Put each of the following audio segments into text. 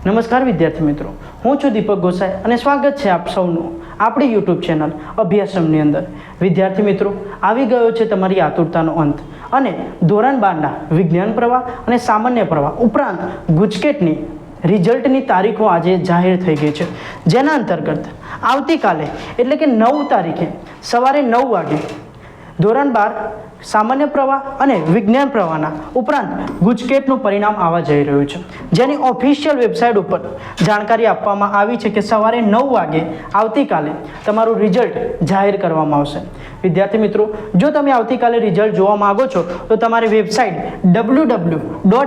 નમસ્કાર વિદ્યાર્થી મિત્રો, હું છું દીપક ગોસાઈ અને સ્વાગત છે આપ સૌનું આપણી યુટ્યુબ ચેનલ અભ્યાસક્રમની અંદર. વિદ્યાર્થી મિત્રો, આવી ગયો છે તમારી આતુરતાનો અંત અને ધોરણ 12ના વિજ્ઞાન પ્રવાહ અને સામાન્ય પ્રવાહ ઉપરાંત ગુજકેટની રિઝલ્ટની તારીખો આજે જાહેર થઈ ગઈ છે, જેના અંતર્ગત આવતીકાલે એટલે કે 9 તારીખે સવારે 9 વાગે ધોરણ 12 સામાન્ય પ્રવાહ અને વિજ્ઞાન પ્રવાહના ઉપરાંત ગુજકેટનું પરિણામ આવવા જઈ રહ્યું છે, જેની ઓફિશિયલ વેબસાઇટ ઉપર જાણકારી આપવામાં આવી છે કે સવારે 9 વાગે આવતીકાલે તમારું રિઝલ્ટ જાહેર કરવામાં આવશે. વિદ્યાર્થી મિત્રો, જો તમે આવતીકાલે રિઝલ્ટ જોવા માંગો છો તો તમારી વેબસાઇટ www.gsb.org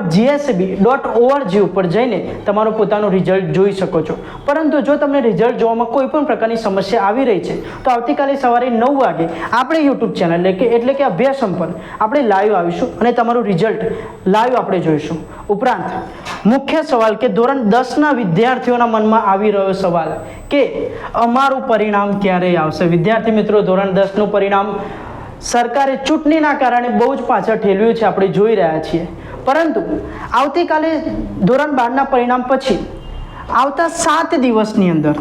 ઉપર જઈને તમારું પોતાનું રિઝલ્ટ જોઈ શકો છો. પરંતુ જો તમને રિઝલ્ટ જોવામાં કોઈ પણ પ્રકારની સમસ્યા આવી રહી છે તો આવતીકાલે સવારે 9 વાગે આપણે યુટ્યુબ ચેનલ એટલે કે અભ્યાસક્રમ પર આપણે લાઈવ આવીશું અને તમારું રિઝલ્ટ લાઈવ આપણે જોઈશું. ઉપરાંત મુખ્ય સવાલ કે ધોરણ 10ના વિદ્યાર્થીઓના મનમાં આવી રહ્યો સવાલ કે અમારું પરિણામ ક્યારે આવશે. વિદ્યાર્થી મિત્રો, ધોરણ 10નું પરિણામ સરકારે ચૂંટણીના કારણે બહુ જ પાછળ ઠેલવ્યું છે, આપણે જોઈ રહ્યા છીએ. પરંતુ આવતીકાલે ધોરણ 12ના પરિણામ પછી આવતા 7 દિવસની અંદર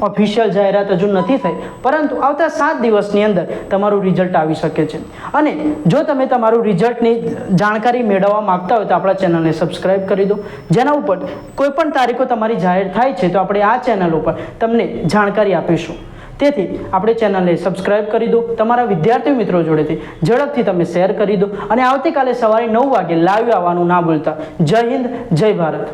ઓફિશિયલ જાહેરાત હજુ નથી થઈ, પરંતુ આવતા 7 દિવસની અંદર તમારું રિઝલ્ટ આવી શકે છે. અને જો તમે તમારું રિઝલ્ટની જાણકારી મેળવવા માંગતા હોય તો આપણા ચેનલને સબસ્ક્રાઇબ કરી દો, જેના ઉપર કોઈ પણ તારીખો તમારી જાહેર થાય છે તો આપણે આ ચેનલ ઉપર તમને જાણકારી આપીશું. તેથી આપણે ચેનલને સબસ્ક્રાઇબ કરી દો, તમારા વિદ્યાર્થી મિત્રો જોડેથી ઝડપથી તમે શેર કરી દો અને આવતીકાલે સવારે 9 વાગે લાઈવ આવવાનું ના ભૂલતા. જય હિન્દ, જય ભારત.